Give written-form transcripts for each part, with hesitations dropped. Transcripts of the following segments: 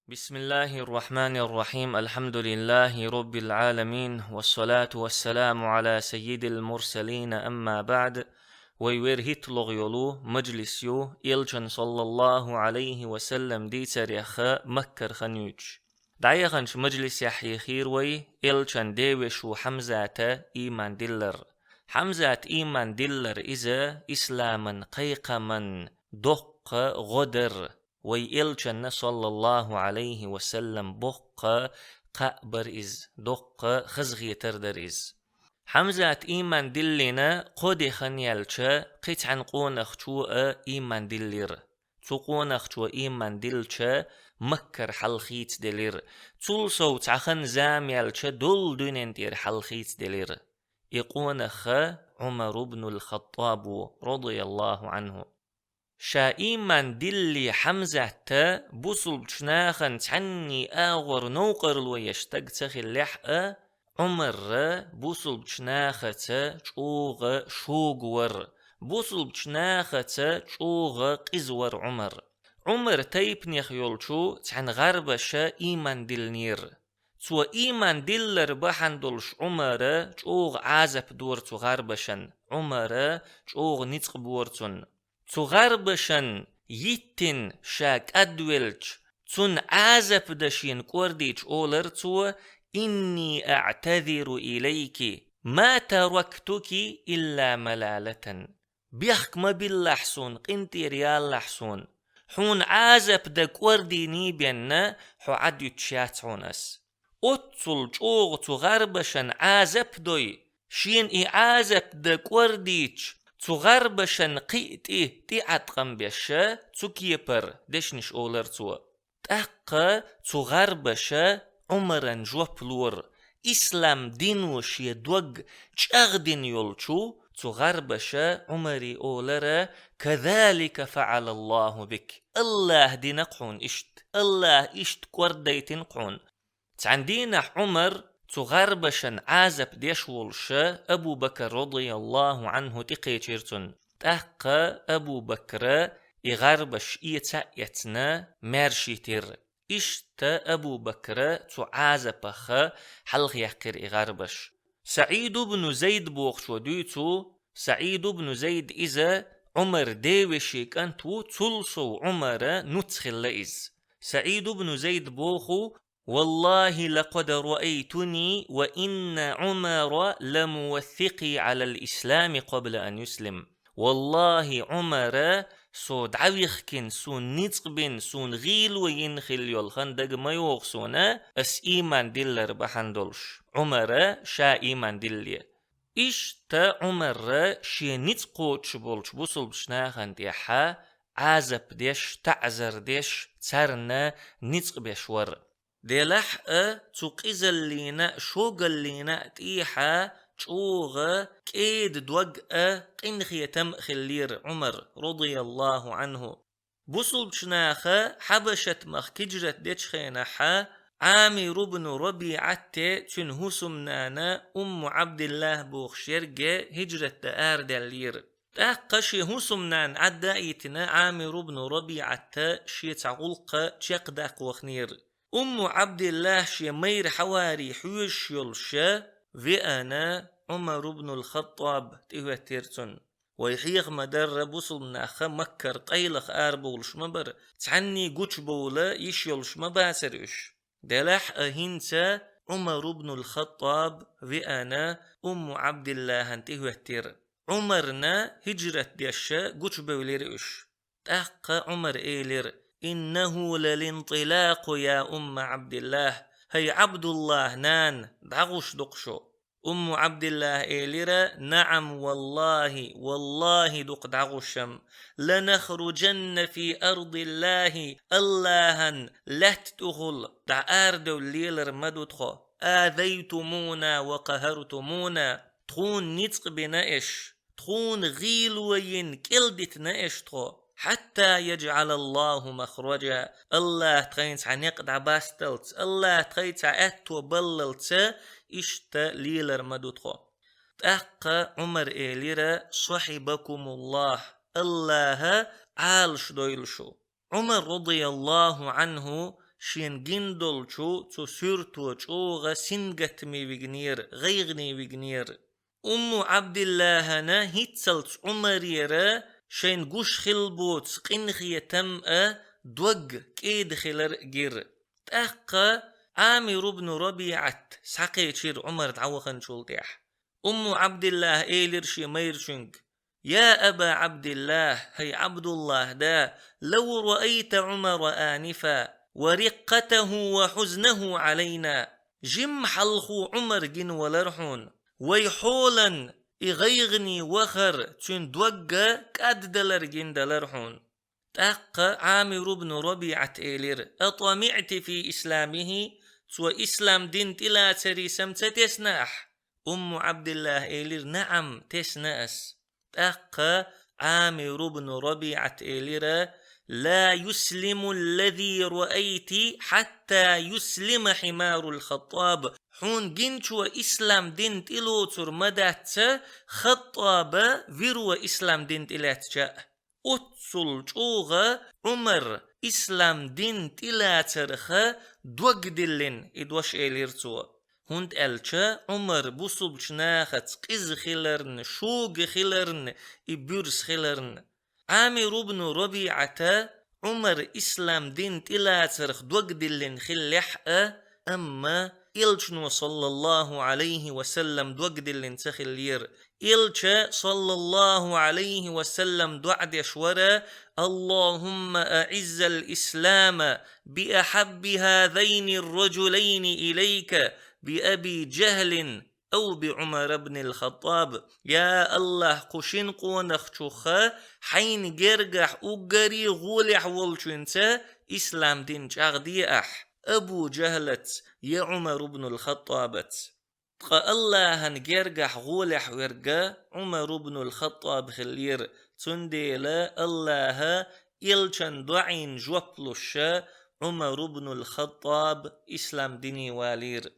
بسم الله الرحمن الرحيم. الحمد لله رب العالمين، والصلاة والسلام على سيد المرسلين. أما بعد، ويورهت لغيولو مجلس يو إلجن صلى الله عليه وسلم دي تاريخ مكر خنيوج دعيغنش مجلس يحيي خير وي إلجن ديوشو حمزة إيمان دلر. حمزة إيمان دلر إذا إسلاما قيقما دق غدر ويلجن صلى الله عليه وسلم بق قبر إز دق خزغي تردر إز حمزة إيمان دلنا قد خنيالش قيت عن قونخ شو إيمان دلير تقونخ شو إيمان دلش مكر حلخيت دلير تولسو تعخن زاميالش دول دونين دير حلخيت دلير يقونخ عمر بن الخطاب رضي الله عنه. شا إيمان دلي حمزة تا بوصل بشناخن تعني آغر نوقر الويشتق تخلح عمر بوصل بشناخة شوغ شوغور بوصل بشناخة شوغ قزور عمر تيبني خيولشو تحن غربشا إيمان دلنير تو إيمان دلر بحندلش عمر شوغ عازب دورتو غربشن عمر شوغ نتق بورتون تو غربشن يتن شاك أدولج تون عازب دشين كورديج أولر تو إني أعتذر إليك ما تركتك إلا ملالة بيخك ما باللحسون قنتي ريال لحسون حون عازب دا كوردي نيبينا حو عدو تشاتعونس أتصل جوغ تو غربشن عازب دوي شين إي عازب دا كورديج تو غربشن قيتي تي عتقم بيشا تو كيبر دشنش أولر تو تحق تو غربشا عمرن جوبلور إسلام دينوش يدوغ جاغدين يولشو تو غربشا عمري أولر كذلك فعل الله بك الله دينقعون الله إشت كورديتين قعون تعندينا عمر تغربشن عازب ديشولش أبو بكر رضي الله عنه تقيتشيرتون تحق أبو بكر يغربش يتنا مرشيتر إشت أبو بكر تعازبخ حلق يحقر يغربش سعيد بن زيد بوخش وديتو سعيد بن زيد إذا عمر ديوشيك أنتو تلصو عمر نتخل إز سعيد بن زيد بوخو والله لقد رأيتني وإن عمر لموثقي على الإسلام قبل أن يسلم. والله عمر سود عويخكن سون نتقبن سون غيل وينخل يولخندق ما يوغسونا أس إيمان دلر بحندولش عمر شا إيمان دلي إشتا عمر شي نتقوتش بولش بوصل بشناخن ديحا عازب ديش تعزر ديش تسرنا نتقبش ور دلح تقيزل لينا شوغل لينا تيحا شوغ كيد دوغ قنخي تمخلير عمر رضي الله عنه بوصل بشناخة حبشت مخ كجرت ديشخينحا عامر بن ربيعة تنهسمنانا عبد الله بوخشيرجة هجرة دلير تاقشي هسمنان عدائتنا عامر بن ربيعة شيت عقلق تشقدق وخنير عبد الله شي مير حواري حوش يلشا وأنا عمر بن الخطاب تيوتيرتون ويحيغ مدر بوصلنا مكر طيلخ آربولش مبر تعني قوش بولا يشيلش مباسرش دلح أهنسا عمر بن الخطاب وأنا عبد الله تيوتير عمرنا هجرة ديشا قوش بوليرش تحق عمر إيلير إنه للانطلاق يا عبد الله هي عبد الله نان دعوش دقشو عبد الله إيليرا نعم والله دق دعوشم لنخرجن في أرض الله اللهن لا تدخل دع أردو الليلر مددخو آذيتمونا وقهرتمونا تخون نتق بنائش تخون غيلوين كلدت نائش تخو حتى يجعل الله مخرجا الله تخينت عن يقدع باستلت الله تخينت عأتو بللت إشت ليلر مدودخو تأق عمر إيليرا صحبكم الله عالش دويلشو عمر رضي الله عنه شين جندل تو سورتو چوغا سنگت مي ويغنير غيغني ويغنير عبد الله نا هيتسلت عمريرا شين قوش خلبوت قنخي تمأ دوغ كيد خلر جير تأقى عامر بن ربيعة ساقي شير عمر تعوخن شولتيح عبد الله إيلرشي ميرشنك يا أبا عبد الله هي عبد الله دا لو رأيت عمر آنفا ورقته وحزنه علينا جم حلخو عمر جن ولرحون ويحولا إغيغني وخر تون دوغا كاد دلر جن دلرحون تأقى عامر بن ربيعة إيلر أطمعت في إسلامه سوى إسلام دين تلا تري سمت تسناح عبد الله إيلر نعم تسناس تأقى عامر بن ربيعة إيلر لا يسلم الذي رأيت حتى يسلم حمار الخطاب حون جنشو إسلام دين تلو ترمدات خطاب فيرو إسلام دين تلاتجا أتصل جوغا عمر إسلام دين تلاترخ دوغ دلين إدوش إليرتو هند ألچا عمر بوصل شناخت قز خلرن شوغ خلرن إبورس خلرن عامر بن ربيعة عمر إسلام دين تلاترخ دوغ دلين خلح أما إلشنو صلى الله عليه وسلم دوغ دلين تخلير إلشا صلى الله عليه وسلم دعد يشورا اللهم أعز الإسلام بأحب هذين الرجلين إليك بأبي جهل أو بعمر بن الخطاب يا الله قشين قونخشوخا حين جرجح أجري غولح والشنسا إسلام دين جاغدي أبو جهلت يا عمر بن الخطابت الله هنجرجح غولح ورقا عمر بن الخطاب خلير تنديلا الله إلشن دعين جوبلوشا عمر بن الخطاب إسلام ديني والير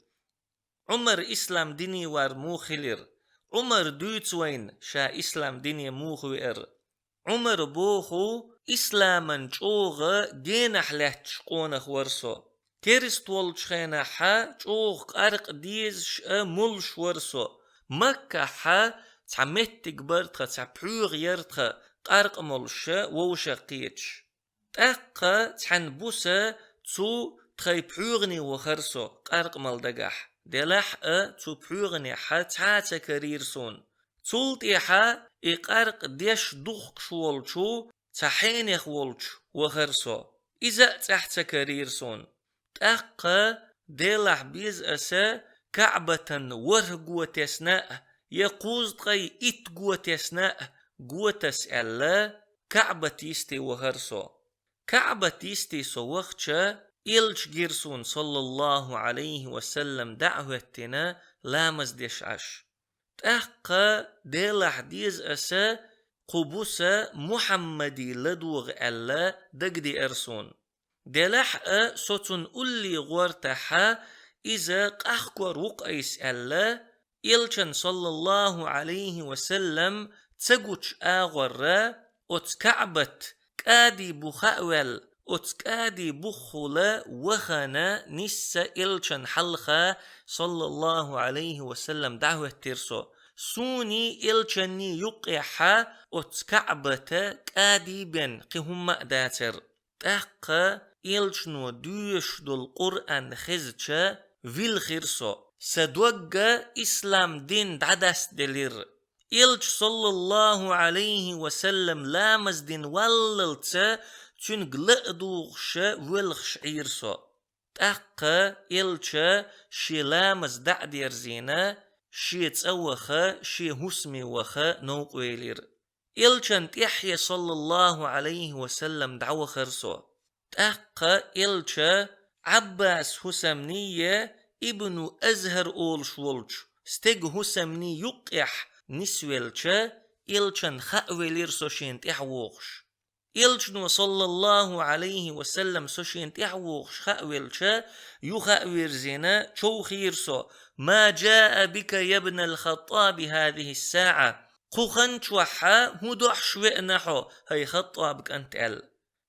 عمر إسلام ديني وار موخلير عمر دوتوين شا إسلام ديني موخوير عمر بوخو إسلاما جوغا جينح لحتش قونخ ورسو كيرستول شخينا حا جوغ أرق ديز ملش ورسو مكة حا تعمت كبرتخا تعبحوغ يرتخا أرق ملش ووشاقيتش تأقا تحن بوسا تو تخي بحوغني وخرسو أرق ملدقاح دلح تو بحوغني حا تعاتا كريرسون تولتي حا إقارق ديش دوخ شوالشو تحينيخ والش وخرسو إذا تحت كريرسون تأقى دلح بيز أسا كعبة ورقوة تسناء يقوز تغي إتقوة تسناء قوة تسأل كعبة تيستي وخرسو كعبة تيستي سوخشا إلش جيرسون صلى الله عليه وسلم دعوتنا لامز ديشعش تأقى دلح ديز أسا قبوسا محمدي لدوغ ألا دقدي أرسون دلح سوتن أولي غورتحا إذا قاخكور وقايس ألا إلشن صلى الله عليه وسلم تسقوش آغورا أتكعبت كادي بخاول أتكادي بخولا وخنا نسا إلشن حلخا صلى الله عليه وسلم دعوة ترسو سوني إلشني يقيحا أتكعبتا كادي بن قهم داتر تحقا إلشنو دوش دول قرآن خزجا ويل خيرسو سدوغا إسلام دين دعدس دلير إلش صلى الله عليه وسلم لامز دين واللتا تنقلق دوغش والخش عيرسو تحقا إلشا شي لامز دعدير زينا شي تسوخا شي هسمي وخا نوق ويلير إلشان تحيي صلى الله عليه وسلم دعوة خرسو تأقى إلشا عباس حسمنية ابن أزهر أولش ولش استيق حسمني يقح نسويلشا إلشان خأويلير سوشين تحوغش إلشنو صلى الله عليه وسلم سوشين تحوغش خأويلشا يخأوير زينا شو خيرسو ما جاء بك يا ابن الخطاب هذه الساعة خوخن شوحا هدوح شوئنحو هاي خطابك أنت أل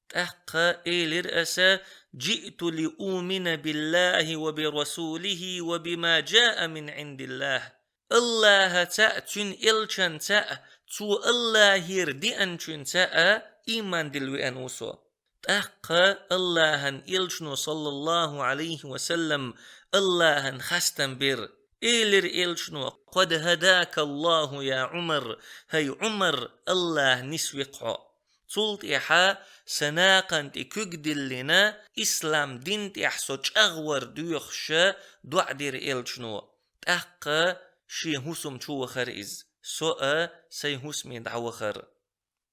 تحقا إيلر أسا جئت لأؤمن بالله وبرسوله وبما جاء من عند الله الله تأتن إلشن تأ تو الله يردي أنشن تأ إيمان دلوي أنوسو تحقا الله إلشنو صلى الله عليه وسلم الله خستن بير إيلر إلشنو قد هداك الله يا عمر هي عمر الله نسوقه تولت إحا سناقن تكجدلنا إسلام دين تحسوش أغور دوخش دوعدير إلشنو تحقا شي هسم شو خريز سوء سي هسمي دعوخر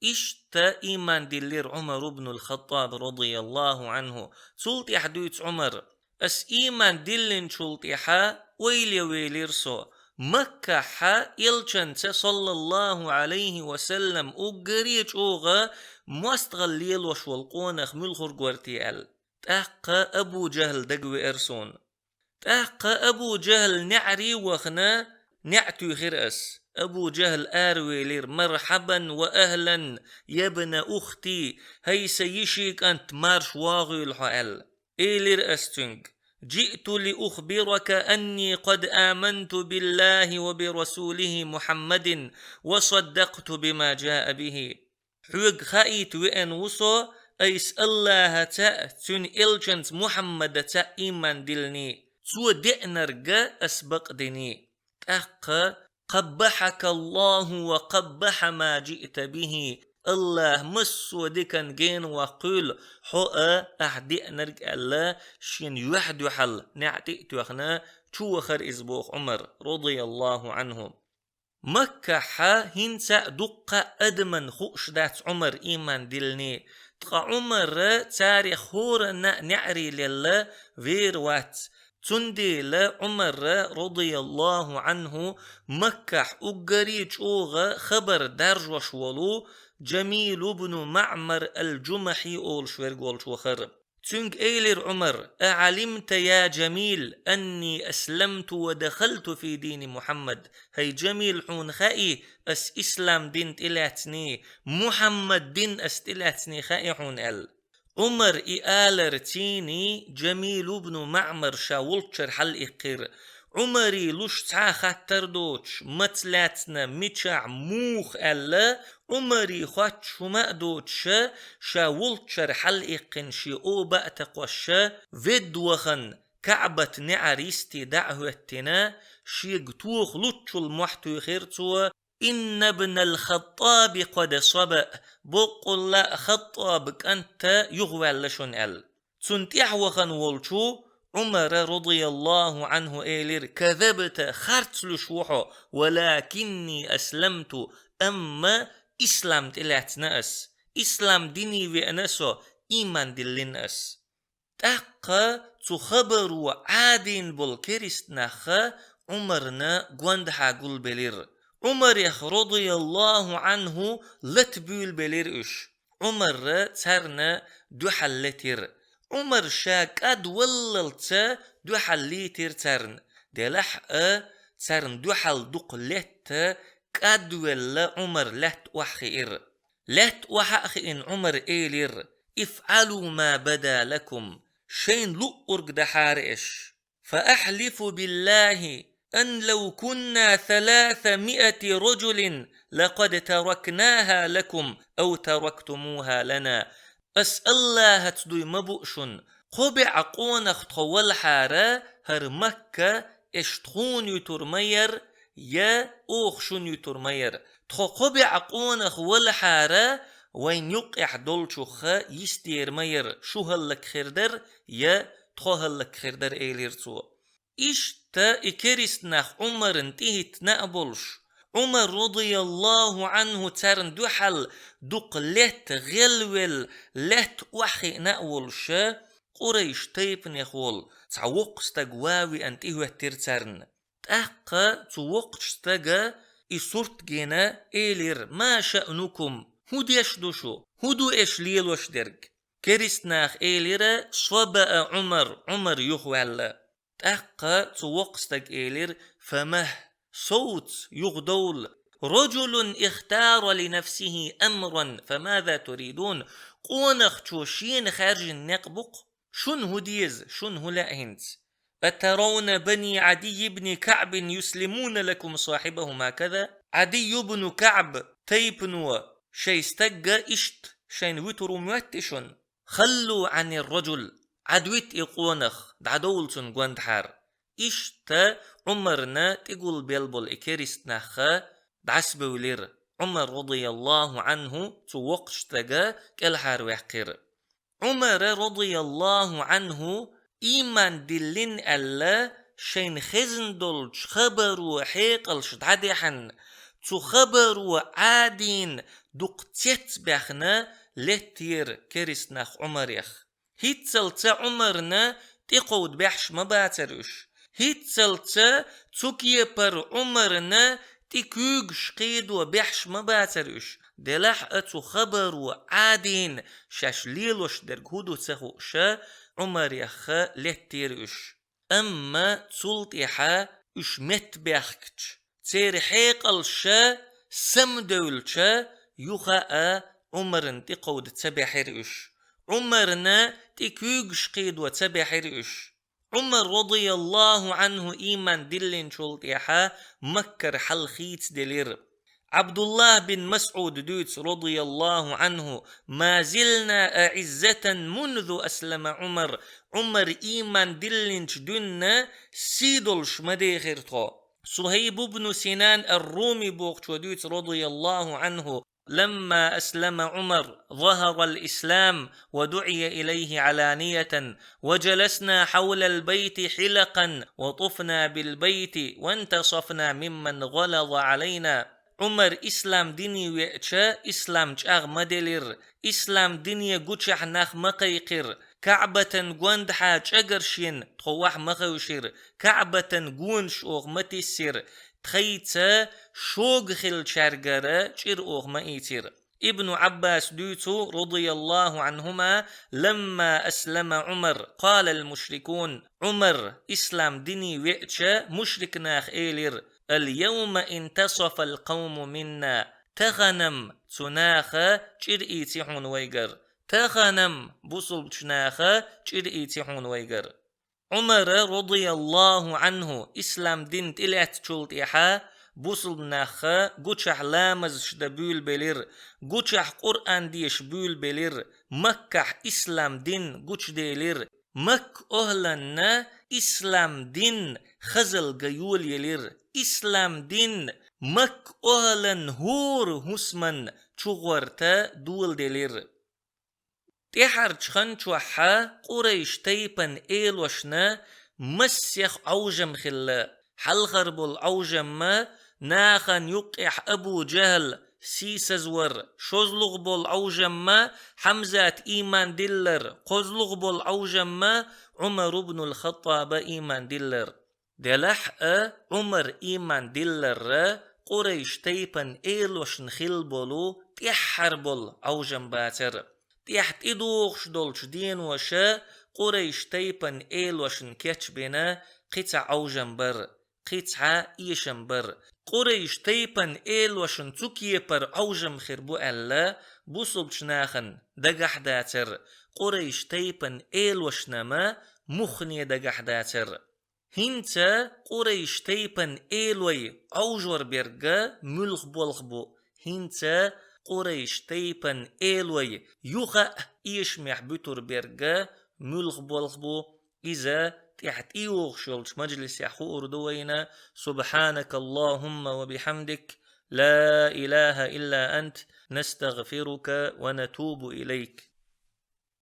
إشتا إيمان دلير عمر بن الخطاب رضي الله عنه تولت إحدوت عمر أس إيمان دلين تولت إحا ويلير سو مكة حا إلشنت صلى الله عليه وسلم أقريج أوغا مستغليل وشوالقونخ ملخور قوارتيال تحقا أبو جهل دقوي إرسون تحقا أبو جهل نعري وخنا نعتو خرأس أبو جهل آرويلير مرحبا وأهلا يا ابن أختي هي سيشيك أنت مارش واغي الحال إيلير أستنج جئت لأخبرك أني قد آمنت بالله وبرسوله محمد وصدقت بما جاء به حوق خايت وإن وصو أيس الله تأتن إلجنت محمد تأيمان دلني سو دئنرق أسبق دني قبحك الله وقبح ما جئت به الله مسو ديكن جين وقول حقا أحدئ نرق الله شين يحد حل نعتئت وخنا شو خر إزبوخ عمر رضي الله عنه مكة حا هنسا دقة أدمن خوش دات عمر إيمان دلني تقى عمر تاريخ هورنا نعري لله وير وات تندي لا عمر رضي الله عنه مكة أقريج أوغا خبر درج وشولو جميل بن معمر الجمحي أول شوير وخر تنك إيلر عمر أعلمت يا جميل أني أسلمت ودخلت في دين محمد هي جميل حون خائي أس إسلام دين تلاتني محمد دين أستلاتني خائي حون عمر إآلر تيني جميل بن معمر شاولتشر حل إقير عمري لوش تعا خاتر دوش متلاتنا ميتشع موخ ألا عمري خواتش ما دوتش شاولتشر حل إقن شي أو بأتقوش فيدوخن كعبة نعريستي دعوتنا شي قتوخ لوتش المحتو خيرتو إن ابن الخطاب قد صبأ بقول لا خطابك أنت يغوى لشن تنتيح وخن والشو عمر رضي الله عنه إيلير كذبت خرت لشوحه ولكني أسلمت أما إسلام تلات ناس إسلام ديني وأنسو إيمان دلين أس تحقا تخبروا عادين بالكريست نخا عمرنا قواندحا قول بلير عمر رضي الله عنه لتبول بليرش عمر ترنا دو حلتر عمر شاك أد وللت دو حليتر ترن دلح ترن دو حل دقلت كاد ولا عمر لت وحخير لت وحخين عمر إيلر افعلوا ما بدا لكم شين لؤرق دحارش فأحلف بالله أن لو كنا 300 رجل لقد تركناها لكم أو تركتموها لنا أسأل الله تدوي مبؤشن قبع قونخ طول حارة هر مكة اشتخون يترمير يا أوخشون يترمير تخو قبع قونخ والحارة وين يقع دولشوخ يستير مير شو هلك خردر يا تخو هلك خردر إيليرتو إشتا إكريسناخ عمر انتهت نقبلش عمر رضي الله عنه ترن دوحل دوق لت غلول لت وحي نقولش قريش تيبن يخول تعوق استقواوي انتهو ترترن تحقا تعوق استقا إصورت جينا إيلير ما شأنكم هدو يشدوشو هدو إش ليلوش درك كريسناخ إيلير صبأ عمر يخوال تحقا توقستك إيلير فمه صوت يغدول رجل اختار لنفسه أمرا فماذا تريدون؟ قونخ توشين خارج النقبق شن هديز شن هلا هنت أترون بني عدي بن كعب يسلمون لكم صاحبهم هكذا؟ عدي بن كعب تيبنوا شيستجا إشت شين وترو موتشن خلوا عن الرجل عدويت إقونخ دعدولتن قوندحار إشت عمرنا تقول بيلبل إكيرست نخا دعس بولير عمر رضي الله عنه توقشتغا كالحار وحقير عمر رضي الله عنه إيمان دلين ألا شين خزن دولش خبر وحيقلش دعديحن تو خبر وعادين دقتيت بخنا لتير كريسناخ عمر يخ هيتسلت عمرنا تقود بحش مباترش هيتسلت تكيه بر عمرنا تكوغش قيد وبحش مباترش دلح اتو خبر وعادين شاش ليلوش درقودو تسخوش عمر يخ لتيرش أما تسلطيحا اش متبخكش تير حيقلش سمدولش يخا عمرن تقود تبحرش عمرنا تكوغش قيد وتبحرش عمر رضي الله عنه إيمان دلين شلطيحا مكر حلخيت دلير عبد الله بن مسعود دوت رضي الله عنه ما زلنا أعزة منذ أسلم عمر عمر إيمان دلنش دنا سيدلش مديخرتو صهيب بن سنان الرومي بوغتودوت رضي الله عنه لما أسلم عمر ظهر الإسلام ودعي إليه علانية وجلسنا حول البيت حلقا وطفنا بالبيت وانتصفنا ممن غلظ علينا عمر إسلام ديني ويأتشا إسلام جاغ مدلر إسلام ديني قوشح ناخ مقيقر كعبة قوند حاج أقرشين تخوح مخوشير كعبة قونش أوغ متسير تخيتا شوق خل شارقرة شير أوغ مئيتير ابن عباس دوتو رضي الله عنهما لما أسلم عمر قال المشركون عمر إسلام ديني ويأتشا مشرك ناخ إيلير اليوم انتصف القوم منا تغنم تناخا چرئيتي حون ويقر تغنم بصل تناخا چرئيتي حون ويقر عمر رضي الله عنه إسلام دين تلعت شلطيحا بصل ناخا قوشح لامز شدبول بلير قوشح قرآن ديش بول بلير مكح إسلام دين قوش ديلير مك أهلنا إسلام دين خزل قيول يلير إسلام دين مك أهلن هور هسمن چوغورتا دول ديلير تحر چخن چوحا قريش تيبن إيلوشنا مسيخ عوجم خلا حل غرب العوجم ما ناخن يقح أبو جهل سيسزور شوزلغ بول عوجم ما حمزة إيمان دلر قزلغ بول عوجم ما عمر بن الخطاب إيمان دلر دلح عمر إيمان دلر قريش تيبن إيلوشن خل بولو تحر بول عوجم باتر تحت إدوغش دولش دين وشا قريش تيبن إيلوشن كيتش بنا قطع عوجم بر قطع إيشم بر قريش تيبن إيلوشن تكيه بر عوجم خربو ألا بوصبش ناخن دقح داتر قريش تيبن إيلوشنما مخني دقح داتر هنتا قريش تيبن إيلوي عوجور برقا ملخ بولخبو هنتا قريش تيبن إيلوي يوخا إيشمح بطر برقا ملخ بولخبو إذا تحت إيوغ شلش مجلس يحو أردوينا سبحانك اللهم وبحمدك لا إله إلا أنت نستغفرك ونتوب إليك.